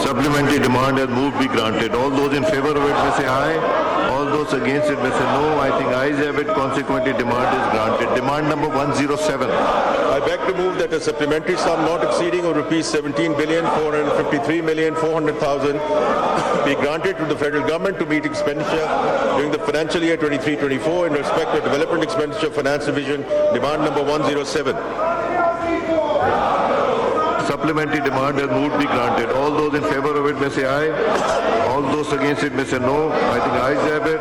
Supplementary demand has moved be granted. All those in favor of it may say aye. All those against it may say no. I think ayes have it. Consequently, demand is granted. Demand number 107. I beg to move that a supplementary sum not exceeding of rupees 17,453,400,000 be granted to the federal government to meet expenditure during the financial year 23-24 in respect of Development Expenditure Finance Division. Demand number 107. Supplementary demand has moved be granted. All those in favor of it may say aye. All those against it may say no. I think ayes have it.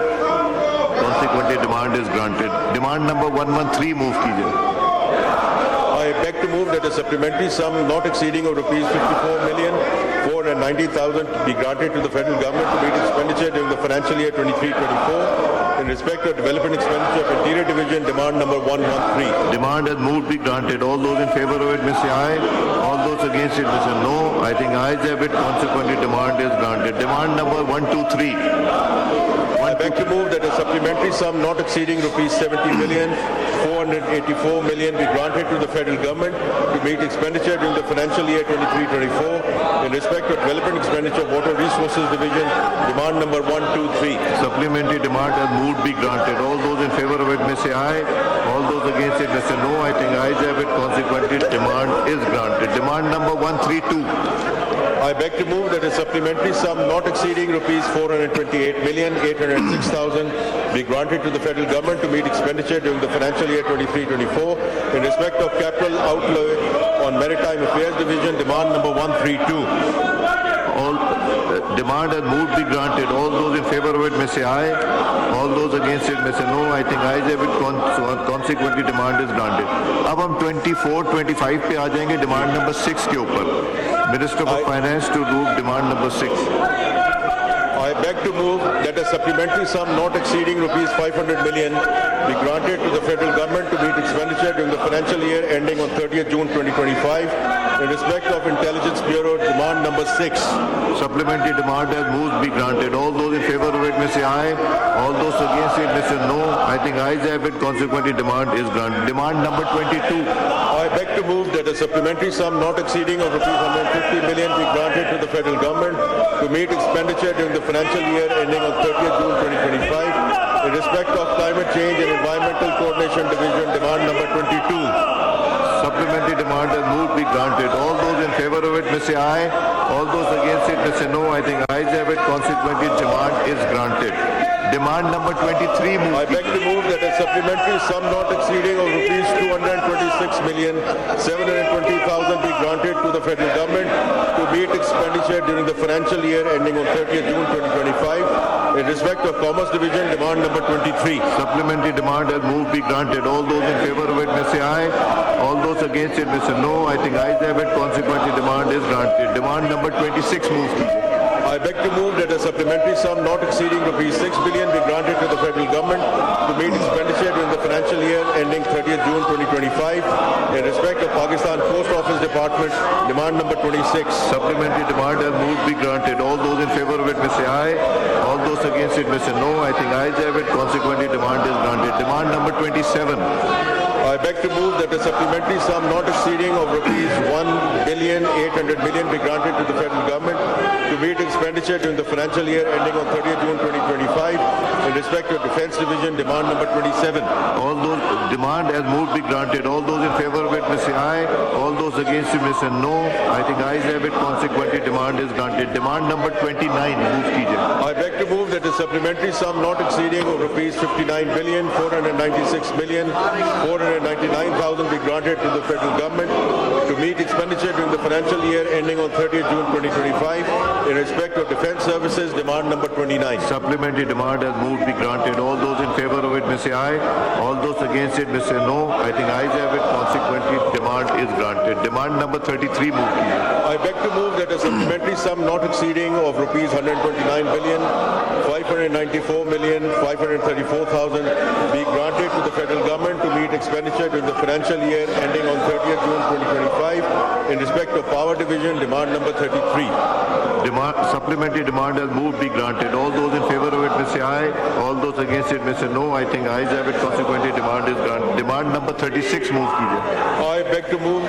Consequently, demand is granted. Demand number 113 move कीजिए. I beg to move that a supplementary sum not exceeding of rupees 54,490,000 be granted to the federal government to meet expenditure during the financial year 23-24 in respect of Development Expenditure of Interior Division. Demand number 113. Demand has moved be granted. All those in favor of it may say aye. All those against it may say no. I think ayes have it. Consequently, demand is granted. Demand number 123. I beg to move that a supplementary sum not exceeding rupees 70,484,000,000 be granted to the federal government to meet expenditure during the financial year 23-24 in respect of Development Expenditure of Water Resources Division. Demand number 123. Supplementary demand has moved be granted. All those in favor of it may say aye. All those against it may say no. I think ayes have it. Consequently, demand is granted. Demand number 132. I beg to move that a supplementary sum not exceeding rupees 428,806,000 be granted to the federal government to meet expenditure during the financial year 23-24 in respect of capital outlay on Maritime Affairs Division. Demand number 132. All demand has moved be granted. All those in favor of it may say aye. All those against it may say no. I think ayes have it. Consequently, demand is granted. अब हम 24-25 पे आ जाएंगे demand number 6 के ऊपर. Minister for Finance to do demand number 6. I beg to move that a supplementary sum not exceeding rupees 500 million be granted to the federal government to meet expenditure during the financial year ending on 30th June 2025 in respect of Intelligence Bureau. Demand number 6. Supplementary demand has moved be granted. All those in favor of it may say aye. All those against it may say no. I think ayes have it. Consequently, demand is granted. Demand number 22. I beg to move that a supplementary sum not exceeding of rupees 150 million be granted to the federal government to meet expenditure during the financial year ending on 30th June 2025 in respect of Climate Change and Environmental Coordination Division. Demand number 22. Supplementary demand has moved be granted. All those in favor of it may say aye. All those against it may say no. I think ayes have it. Consequently, demand is granted. Demand number 23 move. I beg to move that a supplementary sum not exceeding of rupees 226,720,000 be granted to the federal government to meet expenditure during the financial year ending on 30th June 2025 in respect of Commerce Division. Demand number 23. Supplementary demand has moved be granted. All those in favor of it may say aye. All those against it may say no. I think ayes have it. Consequently, demand is granted. Demand number 26 move. I beg to move that a supplementary sum not exceeding rupees 6 billion be granted to the federal government to meet expenditure during the financial year ending 30th June 2025 in respect of Pakistan Post Office Department. Demand number 26. Supplementary demand has moved be granted. All those in favor of it may say aye. All those against it may say no. I think ayes have it. Consequently, demand is granted. Demand number 27. I beg to move that a supplementary sum not exceeding of rupees 1,800,000,000 be granted to the federal government to meet expenditure during the financial year ending on 30th June 2025 in respect of Defence Division. Demand number 27. All those demand has moved be granted. All those in favor of it may say aye. All those against it may say no. I think ayes have it. Consequently, demand is granted. Demand number 29 move कीजिए. I beg to move that a supplementary sum not exceeding of rupees 59,496,499,000 be granted to the federal government to meet expenditure during the financial year ending on 30th June 2025 in respect of Defence Services. Demand number 29. Supplementary demand has moved be granted. All those in favor of it may say aye. All those against it may say no. I think ayes have it. Consequently, demand is granted. Demand number 33 move कीजिए. I beg to move that a supplementary sum not exceeding of rupees 129,594,534,000 be granted to the federal government to meet expenditure during the financial year ending on 30th June 2025 in respect of Power Division. Demand number 33. Supplementary demand has moved be granted. All those in favor of it may say aye. All those against it may say no. I think ayes have it. Consequently, demand is granted. Demand number 36 move कीजिए. I beg to move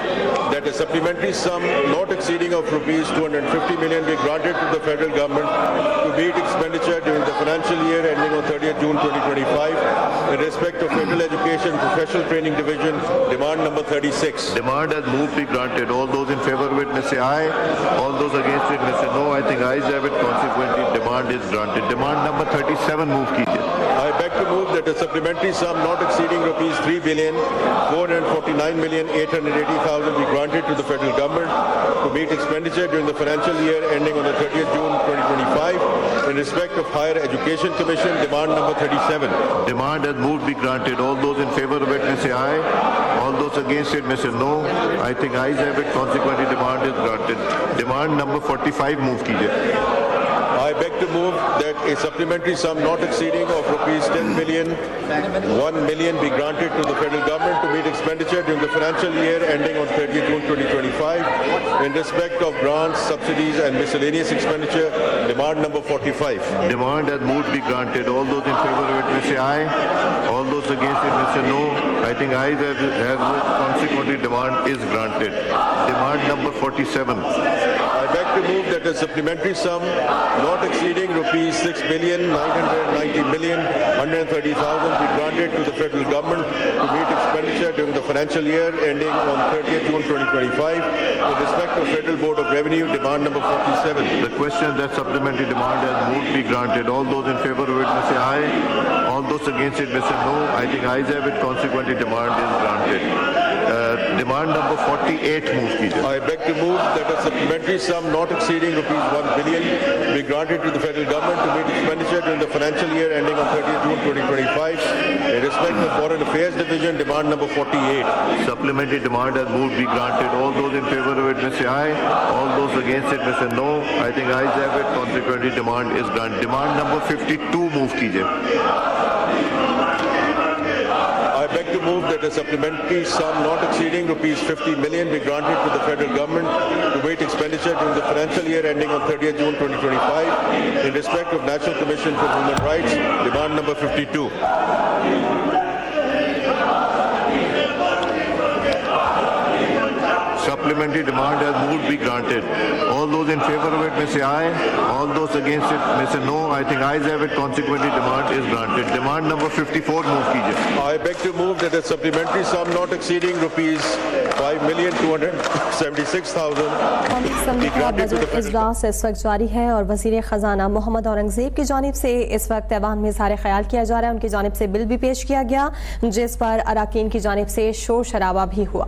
that a supplementary sum not exceeding of rupees 250 million be granted to the federal government to meet expenditure during the financial year ending on 30th June 2025 in respect of Federal Education Professional Training Division, demand number 36. Demand has moved be granted. All those in favor of it may say aye. All those against it may say no. I think ayes have it. Consequently, demand is granted. Demand number 37 move कीजिए. I beg to move that a supplementary sum not exceeding rupees 3,449,880,000 be granted to the federal government to meet expenditure during the financial year ending on the 30th June 2025 in respect of Higher Education Commission, demand number 37. Demand has moved be granted. All those in favor of it may say aye. All those against it may say no. I think ayes have it. Consequently, demand is granted. Demand number 45 move कीजिए. I beg to move that a supplementary sum not exceeding of rupees 10 million, 1 million be granted to the federal government to meet expenditure during the financial year ending on 30th June 2025 in respect of grants, subsidies and miscellaneous expenditure, demand number 45. Demand has moved be granted. All those in favor of it may say aye. All those against it may say no. I think ayes have it. Consequently, demand is granted. Demand number 47. I beg to move that a supplementary sum not exceeding rupees 6,990,130,000 be granted to the federal government to meet expenditure during the financial year ending on 30th June 2025 in respect of Federal Board of Revenue, demand number 47. The question that supplementary demand has moved be granted. All those in favor of it may say aye. All those against it may say no. I think ayes have it. Consequently, demand is granted. Demand number 48 move कीजिए. I beg to move that a supplementary sum not exceeding rupees 1 billion be granted to the federal government to meet expenditure during the financial year ending on 30th June 2025 in respect of Foreign Affairs Division, demand number 48. Supplementary demand has moved be granted. All those in favor of it may say aye. All those against it may say no. I think ayes have it. Consequently, demand is granted. Demand number 52 move कीजिए. I beg to move that a supplementary sum not exceeding rupees 50 million be granted to the federal government to meet expenditure during the financial year ending on 30th June 2025 in respect of National Commission for Human Rights, demand number 52. Supplementary demand has moved be granted. All those in favor of it may say aye. All those against it may say no. I think ayes have it. Consequently, demand is granted. Demand number 54 move कीजिए. I beg to move that a supplementary sum not exceeding rupees 5,276,000 कौमी assembly का budget इजलास इस वक्त जारी है और वजीर खजाना मोहम्मद औरंगजेब की जानिब से इस वक्त ऐवान में इज़हार ख्याल किया जा रहा है। उनकी जानिब से बिल भी पेश किया गया जिस पर अराकीन की जानिब से शोर शराबा भी हुआ।